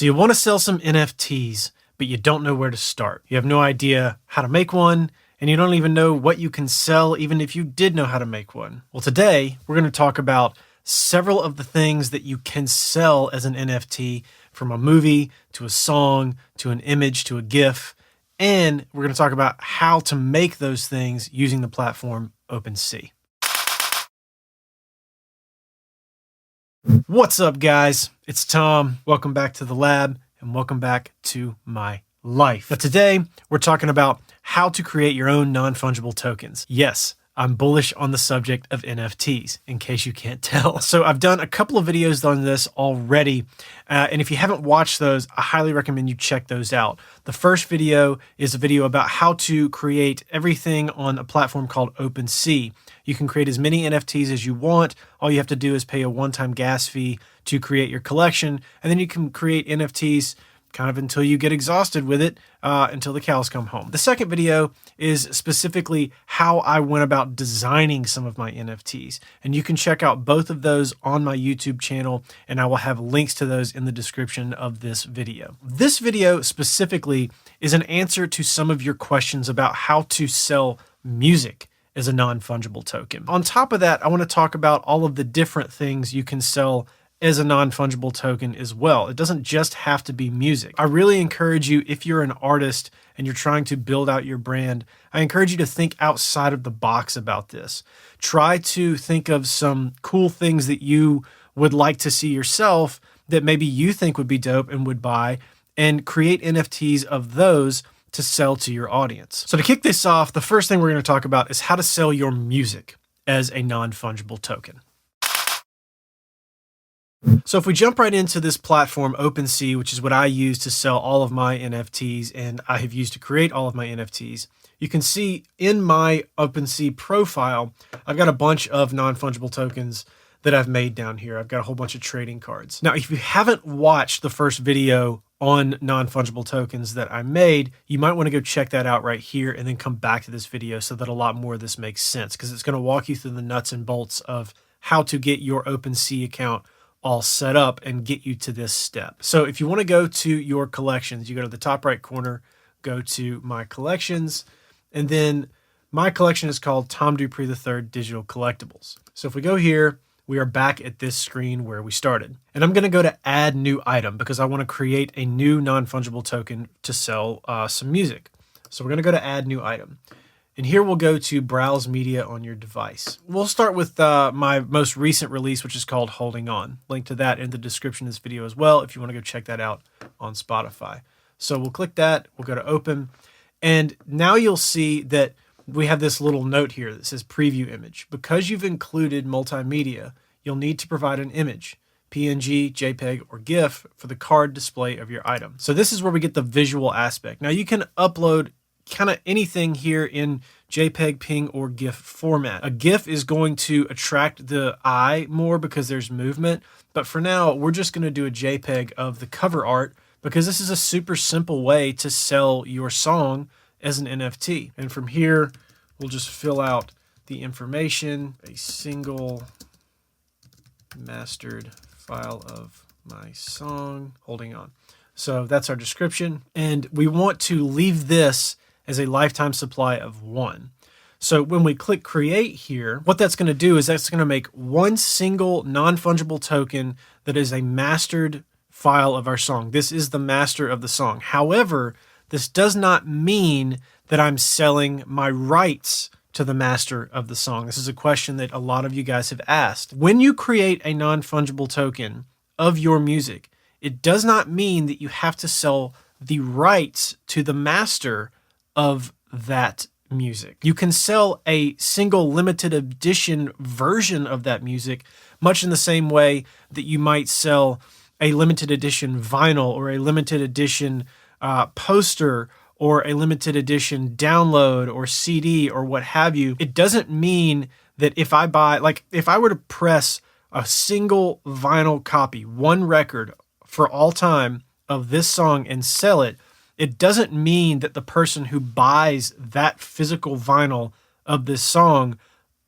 So you want to sell some NFTs, but you don't know where to start. You have no idea how to make one, and you don't even know what you can sell, even if you did know how to make one. Well, today we're going to talk about several of the things that you can sell as an NFT, from a movie to a song to an image to a GIF. And we're going to talk about how to make those things using the platform OpenSea. What's up, guys? It's Tom. Welcome back to the lab and welcome back to my life. Now, today we're talking about how to create your own non-fungible tokens. Yes, I'm bullish on the subject of NFTs, in case you can't tell. So I've done a couple of videos on this already, and if you haven't watched those, I highly recommend you check those out. The first video is a video about how to create everything on a platform called OpenSea. You can create as many NFTs as you want. All you have to do is pay a one-time gas fee to create your collection, and then you can create NFTs kind of until you get exhausted with it, until the cows come home. The second video is specifically how I went about designing some of my NFTs. And you can check out both of those on my YouTube channel, and I will have links to those in the description of this video. This video specifically is an answer to some of your questions about how to sell music as a non-fungible token. On top of that, I want to talk about all of the different things you can sell as a non-fungible token as well. It doesn't just have to be music. I really encourage you, if you're an artist and you're trying to build out your brand, I encourage you to think outside of the box about this. Try to think of some cool things that you would like to see yourself that maybe you think would be dope and would buy, and create NFTs of those to sell to your audience. So to kick this off, the first thing we're going to talk about is how to sell your music as a non-fungible token. So if we jump right into this platform, OpenSea, which is what I use to sell all of my NFTs and I have used to create all of my NFTs, you can see in my OpenSea profile, I've got a bunch of non-fungible tokens that I've made down here. I've got a whole bunch of trading cards. Now, if you haven't watched the first video on non-fungible tokens that I made, you might want to go check that out right here and then come back to this video so that a lot more of this makes sense, because it's going to walk you through the nuts and bolts of how to get your OpenSea account all set up and get you to this step. So if you want to go to your collections, you go to the top right corner, go to my collections, and then my collection is called Tom DuPree III Digital Collectibles. So if we go here, we are back at this screen where we started. And I'm going to go to add new item because I want to create a new non-fungible token to sell some music. So we're going to go to add new item. And here we'll go to browse media on your device. We'll start with my most recent release, which is called Holding On. Link to that in the description of this video as well if you want to go check that out on Spotify. So we'll click that, we'll go to open, and now you'll see that we have this little note here that says preview image. Because you've included multimedia, you'll need to provide an image, PNG, JPEG, or GIF for the card display of your item. So this is where we get the visual aspect. Now you can upload kind of anything here in JPEG, PNG, or GIF format. A GIF is going to attract the eye more because there's movement, but for now, we're just going to do a JPEG of the cover art because this is a super simple way to sell your song as an NFT. And from here, we'll just fill out the information, a single mastered file of my song, Holding On. So that's our description, and we want to leave this as a lifetime supply of 1. So when we click create here, what that's going to do is that's going to make one single non-fungible token that is a mastered file of our song. This is the master of the song. However, this does not mean that I'm selling my rights to the master of the song. This is a question that a lot of you guys have asked. When you create a non-fungible token of your music, it does not mean that you have to sell the rights to the master of that music. You can sell a single limited edition version of that music, much in the same way that you might sell a limited edition vinyl or a limited edition poster or a limited edition download or CD or what have you. It doesn't mean that if I buy, like if I were to press a single vinyl copy, one record for all time of this song and sell it, it doesn't mean that the person who buys that physical vinyl of this song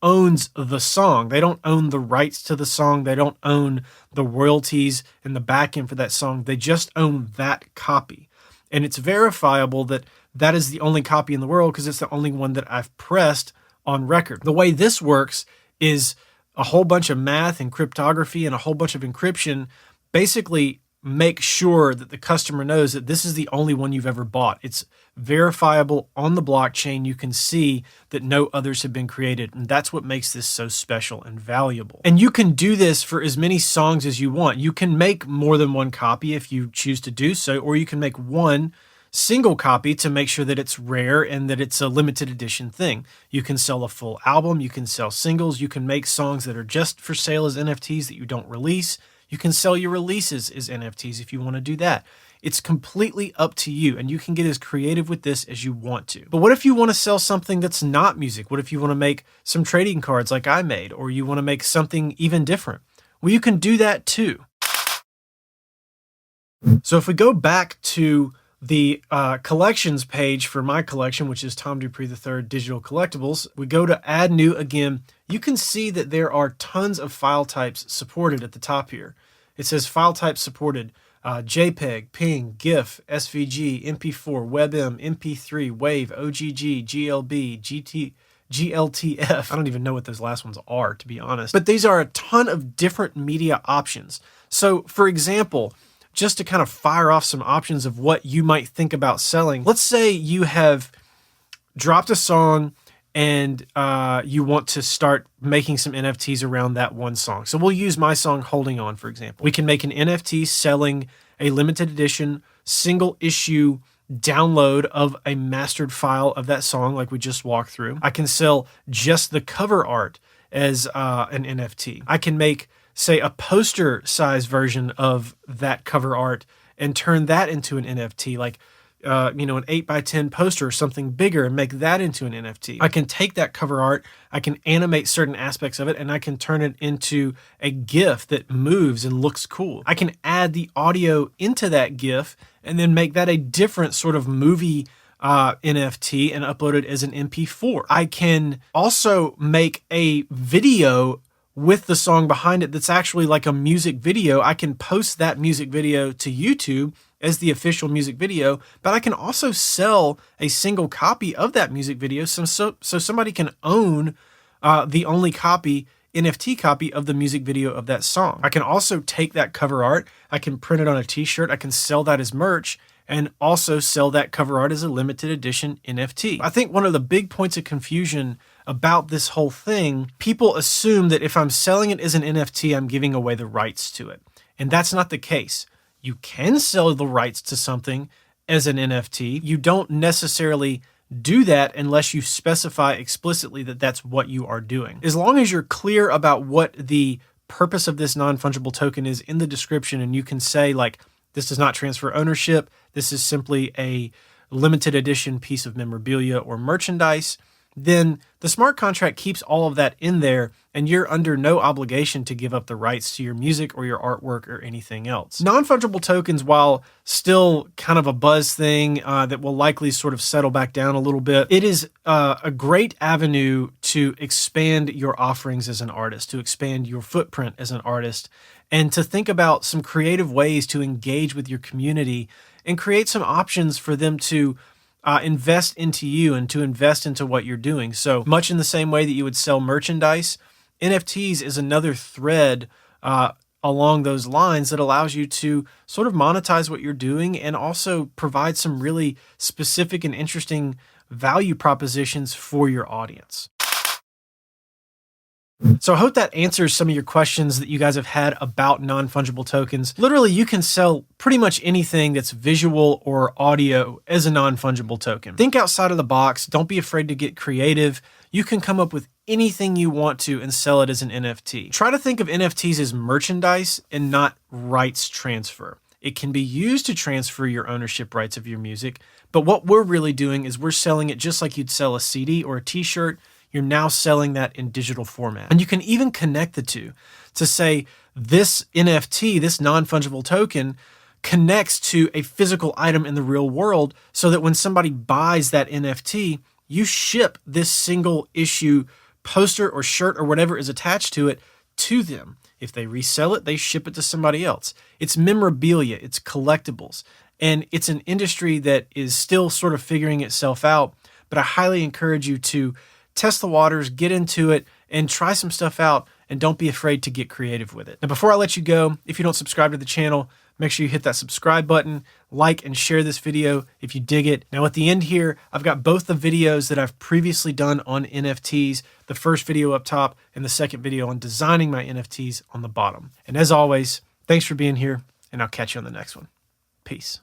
owns the song. They don't own the rights to the song. They don't own the royalties and the back end for that song. They just own that copy. And it's verifiable that that is the only copy in the world because it's the only one that I've pressed on record. The way this works is a whole bunch of math and cryptography and a whole bunch of encryption basically make sure that the customer knows that this is the only one you've ever bought. It's verifiable on the blockchain. You can see that no others have been created. And that's what makes this so special and valuable. And you can do this for as many songs as you want. You can make more than one copy if you choose to do so, or you can make one single copy to make sure that it's rare and that it's a limited edition thing. You can sell a full album. You can sell singles. You can make songs that are just for sale as NFTs that you don't release. You can sell your releases as NFTs if you want to do that. It's completely up to you, and you can get as creative with this as you want to. But what if you want to sell something that's not music? What if you want to make some trading cards like I made, or you want to make something even different? Well, you can do that too. So if we go back to the collections page for my collection, which is Tom DuPree III Digital Collectibles, we go to Add New again. You can see that there are tons of file types supported at the top here. It says file types supported, JPEG, PNG, GIF, SVG, MP4, WebM, MP3, WAV, OGG, GLB, GLTF. I don't even know what those last ones are, to be honest. But these are a ton of different media options. So, for example, just to kind of fire off some options of what you might think about selling, let's say you have dropped a song and you want to start making some NFTs around that one song. So we'll use my song Holding On, for example. We can make an NFT selling a limited edition single issue download of a mastered file of that song like we just walked through. I can sell just the cover art as an NFT. I can make, say, a poster size version of that cover art and turn that into an NFT, like an 8x10 poster or something bigger and make that into an NFT. I can take that cover art, I can animate certain aspects of it, and I can turn it into a GIF that moves and looks cool. I can add the audio into that GIF and then make that a different sort of movie NFT and upload it as an MP4. I can also make a video with the song behind it that's actually like a music video. I can post that music video to YouTube as the official music video, but I can also sell a single copy of that music video so somebody can own the only NFT copy of the music video of that song. I can also take that cover art, I can print it on a t-shirt, I can sell that as merch, and also sell that cover art as a limited edition NFT. I think one of the big points of confusion about this whole thing, people assume that if I'm selling it as an NFT, I'm giving away the rights to it. And that's not the case. You can sell the rights to something as an NFT. You don't necessarily do that unless you specify explicitly that that's what you are doing. As long as you're clear about what the purpose of this non-fungible token is in the description, and you can say, like, this does not transfer ownership, this is simply a limited edition piece of memorabilia or merchandise, then the smart contract keeps all of that in there, and you're under no obligation to give up the rights to your music or your artwork or anything else. Non-fungible tokens, while still kind of a buzz thing that will likely sort of settle back down a little bit, it is a great avenue to expand your offerings as an artist, to expand your footprint as an artist, and to think about some creative ways to engage with your community and create some options for them to invest into you and to invest into what you're doing. So much in the same way that you would sell merchandise, NFTs is another thread along those lines that allows you to sort of monetize what you're doing and also provide some really specific and interesting value propositions for your audience. So I hope that answers some of your questions that you guys have had about non-fungible tokens. Literally, you can sell pretty much anything that's visual or audio as a non-fungible token. Think outside of the box. Don't be afraid to get creative. You can come up with anything you want to and sell it as an NFT. Try to think of NFTs as merchandise and not rights transfer. It can be used to transfer your ownership rights of your music, but what we're really doing is we're selling it just like you'd sell a CD or a t-shirt. You're now selling that in digital format. And you can even connect the two to say this NFT, this non-fungible token, connects to a physical item in the real world so that when somebody buys that NFT, you ship this single issue poster or shirt or whatever is attached to it to them. If they resell it, they ship it to somebody else. It's memorabilia, it's collectibles, and it's an industry that is still sort of figuring itself out, but I highly encourage you to test the waters, get into it, and try some stuff out, and don't be afraid to get creative with it. Now, before I let you go, if you don't subscribe to the channel, make sure you hit that subscribe button, like and share this video if you dig it. Now at the end here, I've got both the videos that I've previously done on NFTs, the first video up top and the second video on designing my NFTs on the bottom. And as always, thanks for being here, and I'll catch you on the next one. Peace.